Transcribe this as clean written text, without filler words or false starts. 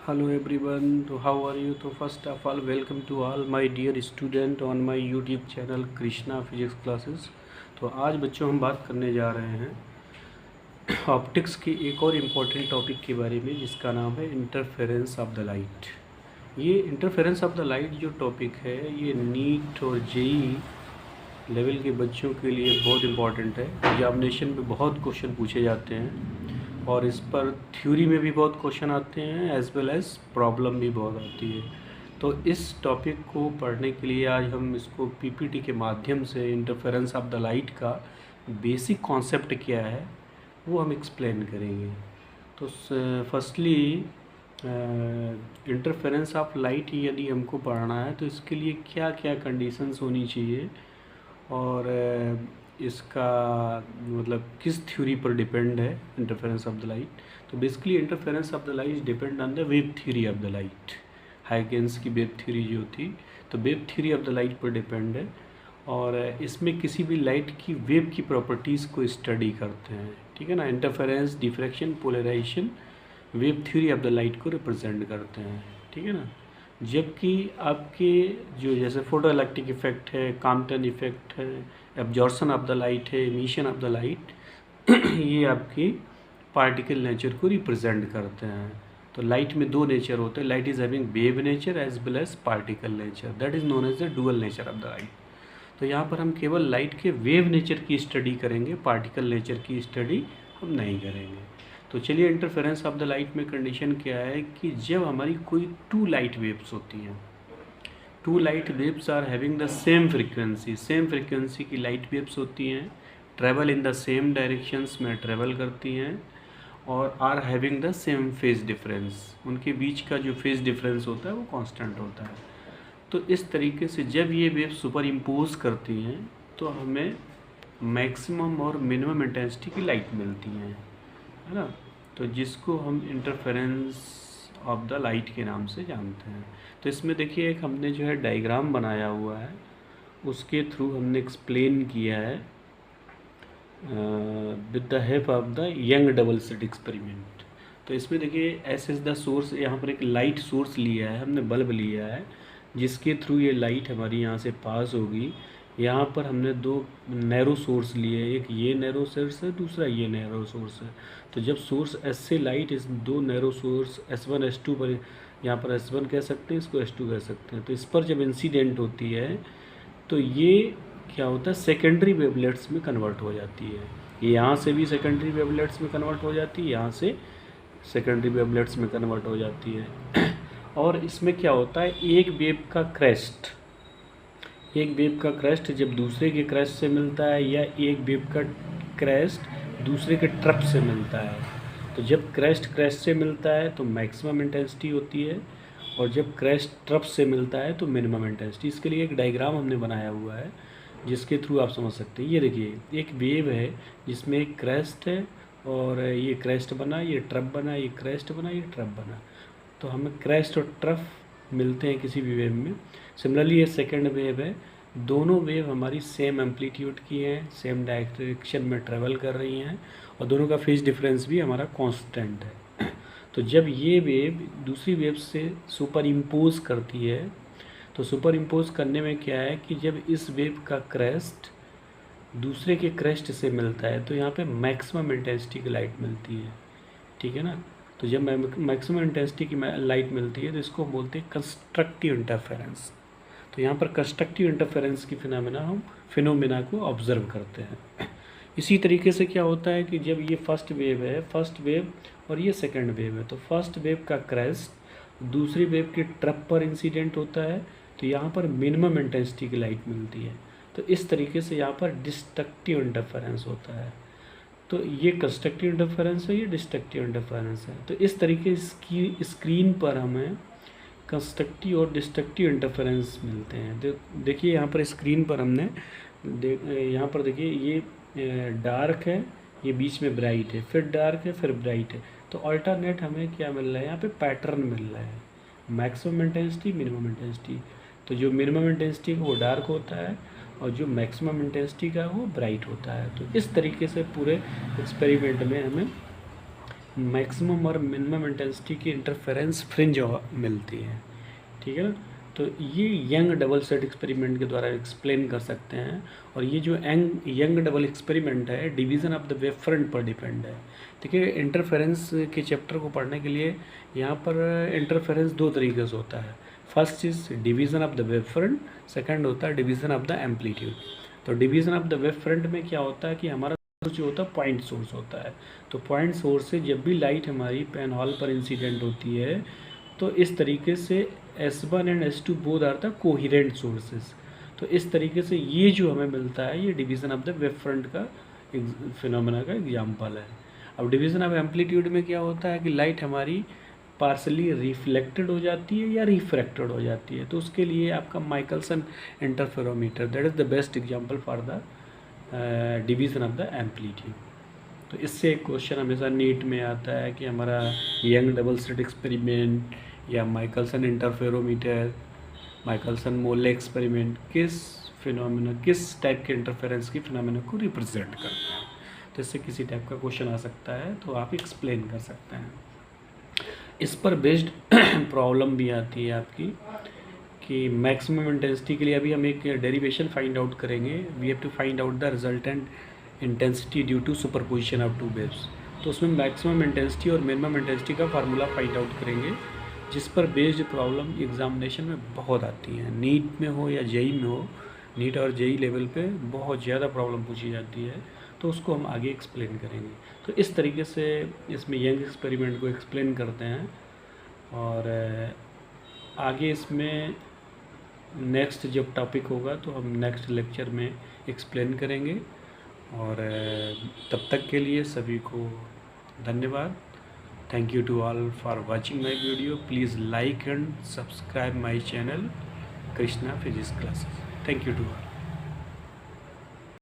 Hello everyone, so how are you? So first of all, welcome to all my dear student on my YouTube channel Krishna physics classes. तो आज बच्चों हम बात करने जा रहे हैं ऑप्टिक्स के एक और इम्पॉर्टेंट टॉपिक के बारे में जिसका नाम है इंटरफेरेंस ऑफ द लाइट। ये इंटरफेरेंस ऑफ द लाइट जो टॉपिक है ये नीट और जेई लेवल के बच्चों के लिए बहुत इम्पॉर्टेंट है। एग्जामिनेशन में बहुत क्वेश्चन पूछे जाते हैं और इस पर थ्योरी में भी बहुत क्वेश्चन आते हैं एज वेल एज प्रॉब्लम भी बहुत आती है। तो इस टॉपिक को पढ़ने के लिए आज हम इसको पीपीटी के माध्यम से इंटरफेरेंस ऑफ द लाइट का बेसिक कॉन्सेप्ट क्या है वो हम एक्सप्लेन करेंगे। तो फर्स्टली इंटरफेरेंस ऑफ लाइट यदि हमको पढ़ना है तो इसके लिए क्या क्या कंडीशंस होनी चाहिए और इसका मतलब किस थ्योरी पर डिपेंड है इंटरफेरेंस ऑफ द लाइट। तो basically interference of the light depend on the wave theory of the light. Huygens की वेव थ्योरी जो थी तो wave theory of the light पर डिपेंड है और इसमें किसी भी लाइट की वेव की प्रॉपर्टीज़ को स्टडी करते हैं। ठीक है ना, interference, diffraction, polarisation wave theory of the light को रिप्रेजेंट करते हैं। ठीक है ना, जबकि आपके जो जैसे फोटो इलेक्ट्रिक इफेक्ट है, कॉम्पटन इफेक्ट है, एब्जॉर्प्शन ऑफ द लाइट है, एमिशन ऑफ द लाइट ये आपकी पार्टिकल नेचर को रिप्रेजेंट करते हैं। तो लाइट में दो नेचर होते हैं, light is having wave nature as well as particle nature, that is known as the dual nature of the light. तो यहाँ पर हम केवल लाइट के वेव नेचर की स्टडी करेंगे, पार्टिकल नेचर की स्टडी हम नहीं करेंगे। तो चलिए, इंटरफेरेंस ऑफ द लाइट में कंडीशन क्या है कि जब हमारी कोई टू लाइट वेव्स होती हैं, two light waves are having the same frequency की लाइट वेव्स होती हैं, travel in the same directions में ट्रेवल करती हैं और are having the same phase difference, उनके बीच का जो फेज डिफरेंस होता है वो कांस्टेंट होता है। तो इस तरीके से जब ये वेव सुपर इम्पोज करती हैं तो हमें मैक्सिमम और मिनिमम इंटेंसिटी की लाइट मिलती हैं, है ना। तो जिसको हम इंटरफेरेंस ऑफ द लाइट के नाम से जानते हैं। तो इसमें देखिए एक हमने जो है डायग्राम बनाया हुआ है, उसके थ्रू हमने एक्सप्लेन किया है with the help of the young double slit experiment. तो इसमें देखिए एस इज़ द सोर्स, यहाँ पर एक लाइट सोर्स लिया है हमने, बल्ब लिया है जिसके थ्रू ये लाइट हमारी यहाँ से पास होगी। यहाँ पर हमने दो नैरो सोर्स लिए, एक ये नैरो सोर्स है, दूसरा ये नैरो सोर्स है। तो जब सोर्स एस से लाइट इस दो नैरो सोर्स S1 S2 पर, यहाँ पर S1 कह सकते हैं, इसको S2 कह सकते हैं, तो इस पर जब इंसिडेंट होती है तो ये क्या होता है, सेकेंडरी वेवलेट्स में कन्वर्ट हो जाती है। ये यहाँ से भी सेकेंडरी वेवलेट्स में कन्वर्ट हो जाती है, यहाँ से सेकेंडरी वेवलेट्स में कन्वर्ट हो जाती है। और इसमें क्या होता है, एक वेव का क्रेस्ट जब दूसरे के क्रेस्ट से मिलता है या एक वेव का क्रेस्ट दूसरे के ट्रफ से मिलता है, तो जब क्रेस्ट से मिलता है तो मैक्सिमम इंटेंसिटी होती है और जब क्रेस्ट ट्रफ से मिलता है तो मिनिमम इंटेंसिटी। इसके लिए एक डायग्राम हमने बनाया हुआ है जिसके थ्रू आप समझ सकते हैं। ये देखिए एक वेव है जिसमें एक क्रेस्ट है और ये क्रेस्ट बना, ये ट्रफ बना, ये क्रेस्ट बना, ये ट्रफ बना, तो हमें क्रेस्ट और ट्रफ मिलते हैं किसी भी वेव में। सिमिलरली ये सेकंड वेव है, दोनों वेव हमारी सेम एम्पलीट्यूड की हैं, सेम डायरेक्शन में ट्रेवल कर रही हैं और दोनों का फेज डिफरेंस भी हमारा कांस्टेंट है। तो जब ये वेव दूसरी वेव से सुपर इम्पोज करती है, तो सुपर इम्पोज करने में क्या है कि जब इस वेव का क्रेस्ट दूसरे के क्रेस्ट से मिलता है तो यहाँ पे मैक्सिमम इंटेंसिटी की लाइट मिलती है। ठीक है ना, तो जब मैक्सिमम इंटेंसिटी की लाइट मिलती है तो इसको बोलते हैं कंस्ट्रक्टिव इंटरफेरेंस। तो यहाँ पर कंस्ट्रक्टिव इंटरफेरेंस की फिनोमेना को ऑब्जर्व करते हैं। इसी तरीके से क्या होता है कि जब ये फर्स्ट वेव और ये सेकंड वेव है, तो फर्स्ट वेव का क्रेस्ट दूसरी वेव के ट्रफ पर इंसिडेंट होता है तो यहाँ पर मिनिमम इंटेंसिटी की लाइट मिलती है। तो इस तरीके से यहाँ पर डिस्ट्रक्टिव इंटरफेरेंस होता है। तो ये कंस्ट्रक्टिव इंटरफेरेंस है, ये डिस्ट्रक्टिव इंटरफेरेंस है। तो इस तरीके की स्क्रीन पर हमें कंस्ट्रक्टिव और डिस्ट्रक्टिव इंटरफेरेंस मिलते हैं। देखिए यहाँ पर स्क्रीन पर हमने यहाँ पर देखिए ये डार्क है, ये बीच में ब्राइट है, फिर डार्क है, फिर ब्राइट है। तो अल्टरनेट हमें क्या मिल रहा है, यहाँ पे पैटर्न मिल रहा है, मैक्सिमम इंटेंसिटी, मिनिमम इंटेंसिटी। तो जो मिनिमम इंटेंसिटी है वो डार्क होता है और जो मैक्सिमम इंटेंसिटी का वो ब्राइट होता है। तो इस तरीके से पूरे एक्सपेरिमेंट में हमें मैक्सिमम और मिनिमम इंटेंसिटी की इंटरफेरेंस फ्रिंज मिलती है, ठीक है ना। तो ये यंग डबल स्लिट एक्सपेरिमेंट के द्वारा एक्सप्लेन कर सकते हैं। और ये जो यंग डबल एक्सपेरिमेंट है division of the wave front पर डिपेंड है। देखिए इंटरफेरेंस के चैप्टर को पढ़ने के लिए यहाँ पर इंटरफेरेंस दो तरीके से होता है। First is division of the wave front, second होता है डिवीज़न ऑफ द एम्पलीट्यूड। तो division of the wave front में क्या होता है कि हमारा जो होता है पॉइंट सोर्स होता है। तो पॉइंट सोर्स से जब भी लाइट हमारी पेन हॉल पर इंसिडेंट होती है तो इस तरीके से S1 and S2 both are the coherent sources. तो इस तरीके से ये जो हमें मिलता है ये division of the wave front का फिनोमेना का एग्जाम्पल है। अब डिवीज़न ऑफ एम्पलीट्यूड में क्या होता है कि लाइट हमारी पार्सली रिफ्लेक्टेड हो जाती है या रिफ्रैक्टेड हो जाती है। तो उसके लिए आपका Michelson interferometer that is the best example for the division of the amplitude. तो इससे एक क्वेश्चन हमेशा नीट में आता है कि हमारा यंग डबल स्लिट एक्सपेरिमेंट या माइकलसन इंटरफेरोमीटर, माइकलसन मोले एक्सपेरिमेंट किस फिनोमेना, किस टाइप के इंटरफेरेंस की फिनोमेना को रिप्रेजेंट करते हैं। तो इससे किसी टाइप का क्वेश्चन आ सकता है तो आप एक्सप्लेन कर सकते हैं। इस पर बेस्ड प्रॉब्लम भी आती है आपकी कि मैक्सिमम इंटेंसिटी के लिए अभी हम एक डेरिवेशन फाइंड आउट करेंगे। We have to find out the resultant intensity due to superposition of two waves. तो उसमें मैक्सिमम इंटेंसिटी और मिनिमम इंटेंसिटी का फार्मूला फाइंड आउट करेंगे, जिस पर बेस्ड प्रॉब्लम एग्जामिनेशन में बहुत आती हैं। नीट में हो या जेई में हो, नीट और जेई लेवल पे बहुत ज़्यादा प्रॉब्लम पूछी जाती है। तो उसको हम आगे एक्सप्लेन करेंगे। तो इस तरीके से इसमें यंग एक्सपेरिमेंट को एक्सप्लेन करते हैं। और आगे इसमें नेक्स्ट जब टॉपिक होगा तो हम नेक्स्ट लेक्चर में एक्सप्लेन करेंगे। और तब तक के लिए सभी को धन्यवाद। Thank you to all for watching my video. Please like and subscribe my channel Krishna Physics Classes. Thank you to all.